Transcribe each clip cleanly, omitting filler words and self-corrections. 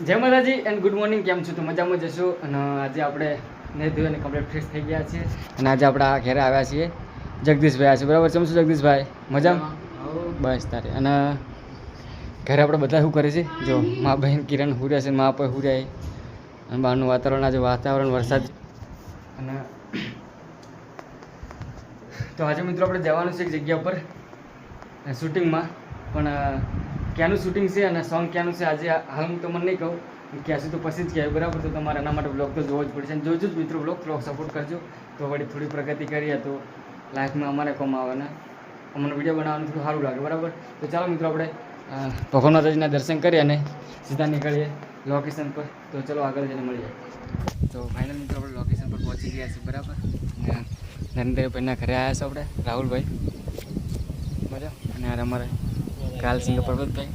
જય માતાજી and good morning. કેમ છો? તો મજામાં જશો. અને આજે આપણે નહીં ધોઈ અને કમ્પ્લીટ ફ્રેશ થઈ ગયા છીએ અને આજે આપણા ઘરે આવ્યા છીએ. જગદીશભાઈ આવ્યા છે, બરાબર? કેમ છો જગદીશભાઈ? મજામાં? બસ તારે. અને ઘરે આપણે બધા શું કરે છે? જો મા બહેન કિરણ હુર્યા છે, મા પર હુર્યા અને બહારનું વાતાવરણ, આજે વાતાવરણ વરસાદ. અને તો આજે મિત્રો આપણે જવાનું છે એક જગ્યા પર શૂટિંગમાં, પણ ક્યાંનું શૂટિંગ છે અને સોંગ ક્યાંનું છે આજે હાલ હું તમને નહીં કહું, ક્યાંશું તો પછી જ કહેવાય, બરાબર? તો તમારે એના માટે બ્લોગ તો જોવો જ પડશે અને જોજો જ મિત્રો બ્લોગ સપોર્ટ કરજો. તો વળી થોડી પ્રગતિ કરીએ તો લાઈફમાં અમારે કોમ આવે ને અમને વિડીયો બનાવવાનું થોડું સારું લાગે, બરાબર? તો ચાલો મિત્રો આપણે ભગવાન માતાજીના દર્શન કરીએ અને સીધા નીકળીએ લોકેશન પર. તો ચલો આગળ જઈને મળીએ. તો ફાઇનલ મિત્રો આપણે લોકેશન પર પહોંચી ગયા છીએ, બરાબર? નરેન્દ્રભાઈના ઘરે આવ્યા છે આપણે, રાહુલભાઈ મજા. અને યાર અમારે કાલસિંહ પર્વતભાઈ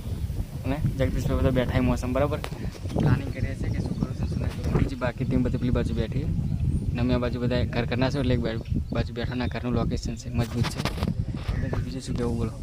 અને જગદીશભાઈ બધા બેઠા મોસમ, બરાબર? પ્લાનિંગ કરીએ છીએ કે શું કરું છું શું નહીં કરું. બીજી બાકી ટીમ બધી પેલી બાજુ બેઠી અને અમે આ બાજુ બધા ઘર કરના છો એટલે એક બાજુ બેઠાના ઘરનું લોકેશન છે, મજબૂત છે. બીજું શું કહેવું બોલો?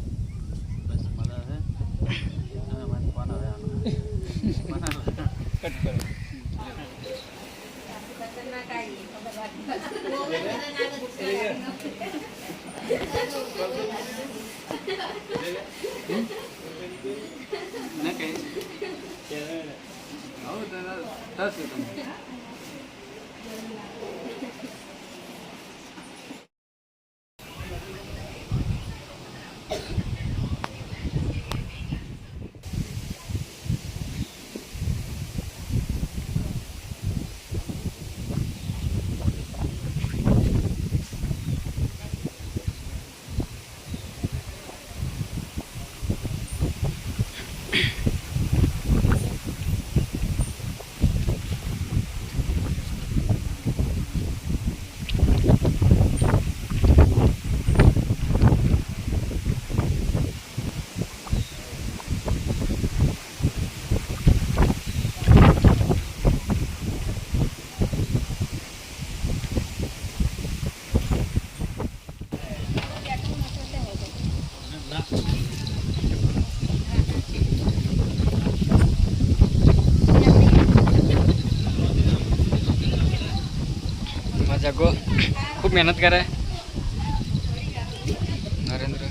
જગો ખૂબ મહેનત કરે નરેન્દ્ર.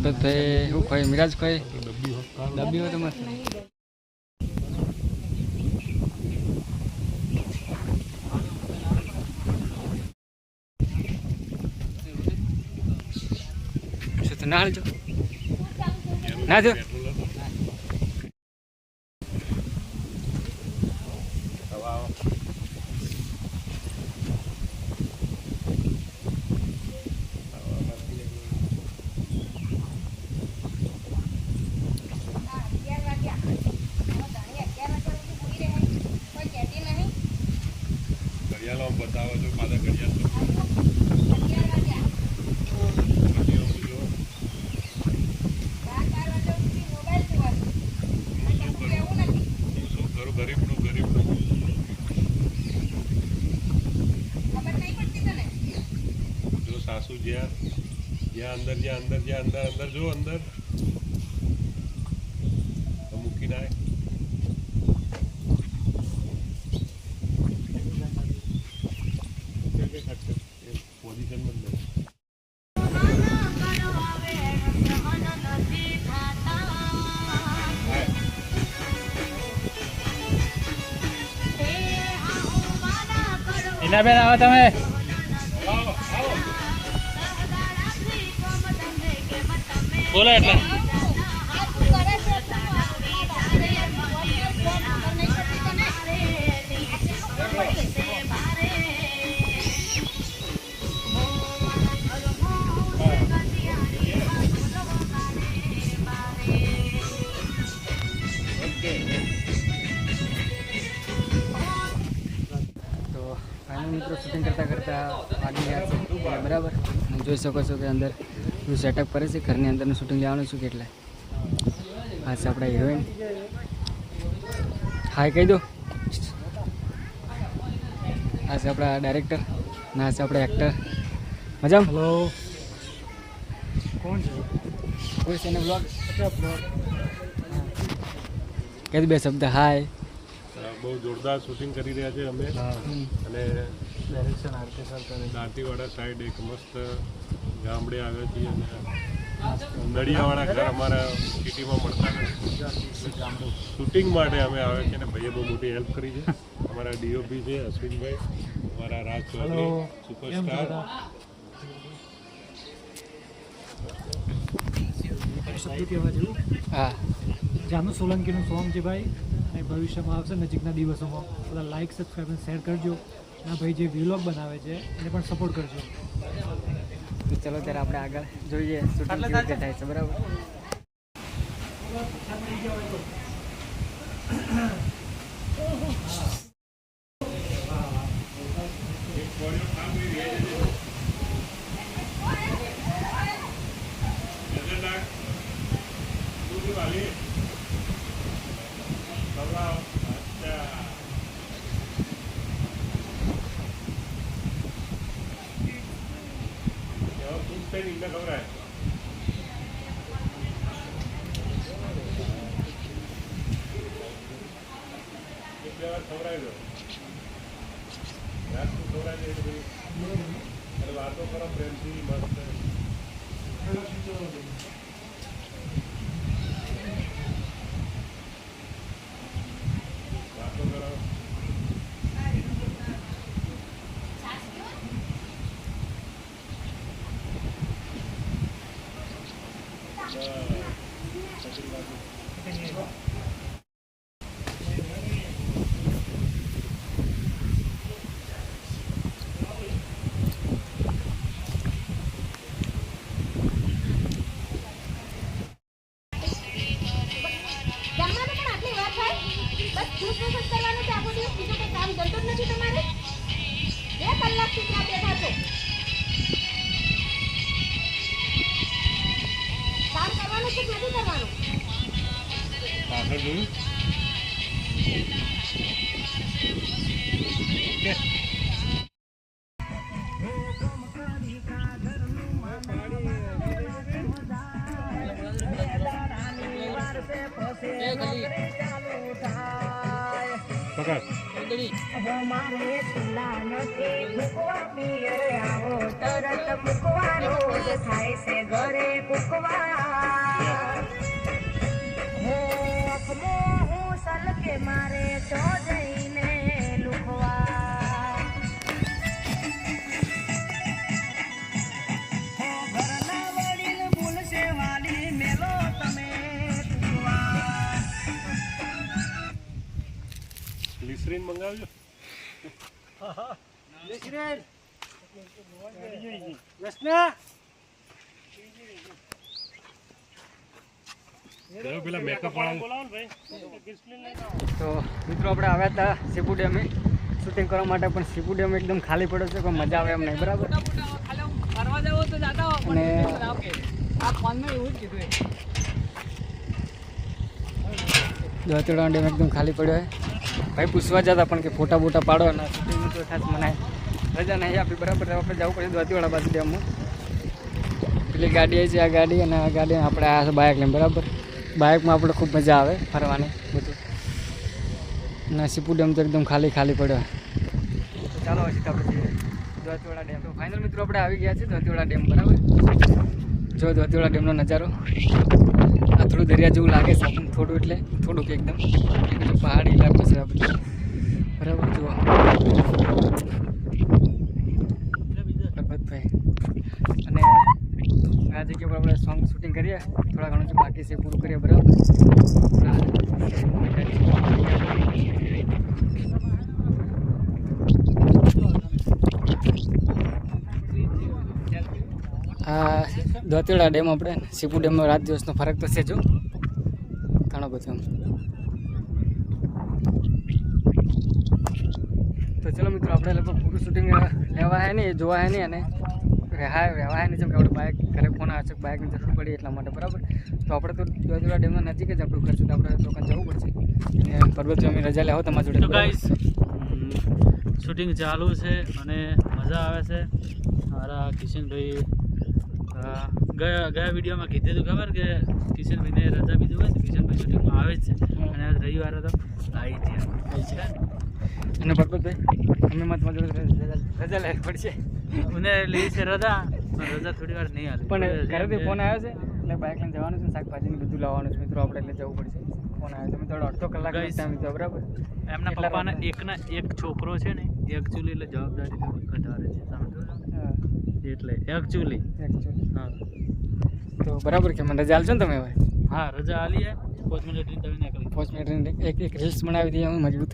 ભાઈ શું કોઈ મિરાજ કોઈ ડબ્બી હોય તો મસ્ત. શું તો ના હાલજો ના જો બતાવો છો મારા ઘડિયાળ સાસુ જ્યાં અંદર જો અંદર મૂકી નાય. પોઝિશનમાં જ એના બેન આવો તમે. બોલો એટલે મિત્રો શૂટિંગ કરતાં આગળ ગયા છે, બરાબર? જોઈ શકો છો કે અંદર શું સેટઅપ કરે છે. ઘરની અંદરનું શૂટિંગ લેવાનું છું કેટલે. આ છે આપણા હિરોઈન. હાય કહી દો. આ છે આપણા ડાયરેક્ટર, ના છે આપણા એક્ટર મજામાં? હેલો, કોણ છે? કોઈ છે ને બ્લોગ અચ્છા, બ્લોગ. કહી બે શબ્દ હાય. બહુ જોરદાર શૂટિંગ કરી રહ્યા છે અમે હા, અને ડાયરેક્શન આરકે સર કરે. દાંતીવાડા સાઈડ એક મસ્ત ગામડે આવ્યા છીએ અને નડિયાવાળા ઘર અમારા સિટીમાં મળતા નથી. ગામડું. શૂટિંગ માટે અમે આવ્યા છીએ અને ભાઈએ બહુ મોટી હેલ્પ કરી છે. અમારા ડીઓપી છે અશ્વિનભાઈ, અમારા રાજ ચૌધરી હેલો, કેમ સુપરસ્ટાર. શબ્દો કહેવા જેવું. હા જાનુ સોલંકીનું સોંગ છે ભાઈ, અને ભવિષ્યમાં આવશે નજીકના દિવસોમાં. બધા લાઇક, સબસ્ક્રાઈબ અને શેર કરજો. ના ભાઈ જે વ્લોગ બનાવે છે એને પણ સપોર્ટ કરજો. તો ચલો ત્યારે આપણે આગળ જોઈએ શૂટિંગ કેવી રીતે થાય છે. બરાબર. વાતો કરો પ્રેમથી મસ્ત. વાતો કરો. જમવાનું પણ આટલી વાર થાય? બસ જ્યુસ જ કરવાનું છે આખો દિવસ, બીજું કંઈ કામ ધંધો જ નથી તમારે? 2 કલાકથી ત્યાં બેઠા છો. કામ કરવાનું છે કે નથી કરવાનું? પાછળ જોયું? મારે તો જઈને લુખવા ઘરના વડીલ ભૂલશે વાલી મેલો તમે ગ્લિસરીન મંગાવ્યો. પેલા મેકઅપ વાળા તો મિત્રો આપણે આવ્યા હતા સીપુ ડેમે શૂટિંગ કરવા માટે, પણ સીપુ ડેમ એકદમ ખાલી પડ્યો છે, કોઈ મજા આવે એમ નહીં. બરાબર. અને દ્વારકા ડેમ એકદમ ખાલી પડ્યો છે. ભાઈ પૂછવા જતા પણ કે ફોટા બોટા પાડો અને શૂટિંગનું તો ખાસ મનાય રજા નહીં આપી. બરાબર. આપણે જવું પડે દ્વારકાવાળા બાજુ ડેમમાં. પેલી ગાડી છે, આ ગાડી, અને આ ગાડી આપણે આ બાઇક લઈને. બરાબર. બાઇકમાં આપણે ખૂબ મજા આવે ફરવાની બધું. અને સીપુ ડેમ તો એકદમ ખાલી પડ્યો. તો ચાલો પછી આપણે જઈએ દ્વારકાવાળા ડેમ. તો ફાઇનલ મિત્રો આપણે આવી ગયા છીએ દ્વારકાવાળા ડેમ. બરાબર. જો દ્વારકાવાળા ડેમનો નજારો આ થોડું દરિયા જેવું લાગે છે આપણને, થોડુંક એકદમ પહાડી ઇલાકો છે આ બધું. બરાબર. જુઓ પરબતભાઈ, અને આ જગ્યા પર આપણે સોંગ શૂટિંગ કરીએ. થોડા ઘણું જે બાકી છે પૂરું કરીએ. બરાબર. આ દ્વારકા ડેમ આપણે સીપુ ડેમમાં રાત દિવસનો ફરક તો છે જો ઘણો બધો. તો ચલો મિત્રો આપણે લગભગ પૂરું શૂટિંગ લેવા હે નહીં, જોવા હે નહીં, અને રહેવાય નહીં. જેમ કે આપણે બાઇક ઘરે ફોન આવે છે, બાઇકની જરૂર પડી એટલા માટે. બરાબર. તો આપણે તો દ્વારકા ડેમના નજીક જ આપણું ઘર છે, તો આપણે દુકાન જવું પડશે. અને પરબત અમે રજા લેવો તમારી જોડે. શૂટિંગ ચાલુ છે અને મજા આવે છે. મારા કિશનભાઈ ગયા વિડીયોમાં કીધું હતું ખબર કે કિશનભાઈને રજા બીજું હોય તો કિશનભાઈ શૂટિંગમાં આવે જ છે. અને આજ રવિવારે તો આવી છે. અને પરબતભાઈ અમે મત રજા લેવી પડશે. મને લેવી છે રજા, પણ રજા થોડી વાર નહીં હાલે. પણ ઘરેથી ફોન આવ્યો છે એટલે બાઇક લઈને જવાનું છે, શાકભાજીને બધું લાવવાનું છે મિત્રો આપણે, એટલે જવું પડશે. ફોન આવ્યો તમે થોડો અડધો કલાક ટાઈમ લીધો બરાબર. એમના પપ્પાને એક છોકરો છે ને, એકચ્યુઅલી એટલે જવાબદારી થોડી વધારે છે સમજો. હા એટલે એકચ્યુઅલી એકચ્યુઅલી હા તો બરાબર કે મને રજા આલશો ને તમે હવે? હા રજા આલી છે. 5 મિનિટની તમે નીકળી 5 મિનિટ એક રીલ્સ બનાવી દઈએ અમે મજબૂત.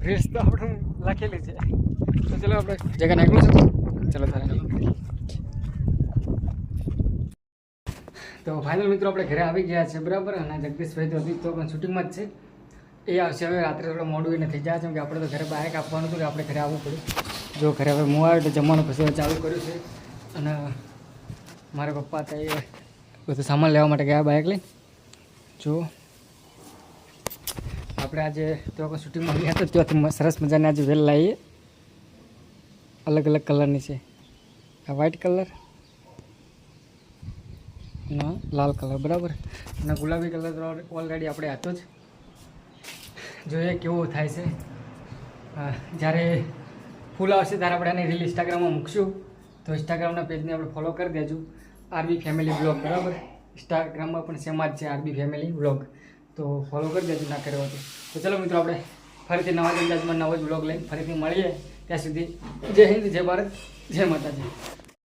રીલ્સ તો આપણે લખેલી છે તો ચલો આપણે જગ્યા નાખવું છે. ચલો તારે તો ફાઇનલ મિત્રો આપણે ઘરે આવી ગયા છે બરાબર. અને જગદીશભાઈ તો હજી તો પણ શૂટિંગમાં જ છે. એ આવશે હવે રાત્રે થોડું મોડું એને થઈ જાય છે, કેમ કે આપણે તો ઘરે બાઇક આપવાનું હતું કે આપણે ઘરે આવવું પડ્યું. જો ઘરે હવે હું આવ્યો તો જમવાનું પછી ચાલુ કર્યું છે. અને મારા પપ્પા તો એ બધું સામાન લેવા માટે ગયા બાઇક લઈને. જો આપણે આજે તો શૂટિંગમાં ગયા હતા ત્યાંથી સરસ મજાની આજે વેલ લાવીએ, અલગ અલગ કલરની છે. આ વ્હાઇટ કલર ના લાલ કલર બરાબર, અને ગુલાબી કલર તો ઓલરેડી આપણે હતો જ. જોઈએ કેવું થાય છે. જ્યારે ફૂલ આવશે ત્યારે આપણે આની રીલ ઇન્સ્ટાગ્રામમાં મૂકશું, તો ઇન્સ્ટાગ્રામના પેજને આપણે ફોલો કરી દેજો, આરબી ફેમિલી બ્લોગ બરાબર. ઇન્સ્ટાગ્રામમાં પણ સેમ જ છે આરબી ફેમિલી બ્લોગ, તો ફોલો કરી દેજો ના કર્યો હતો. તો ચલો મિત્રો આપણે ફરીથી નવા જ અંદાજમાં નવો જ બ્લોગ લઈને ફરીથી મળીએ. ત્યાં સુધી જય હિન્દ, જય ભારત, જય માતાજી.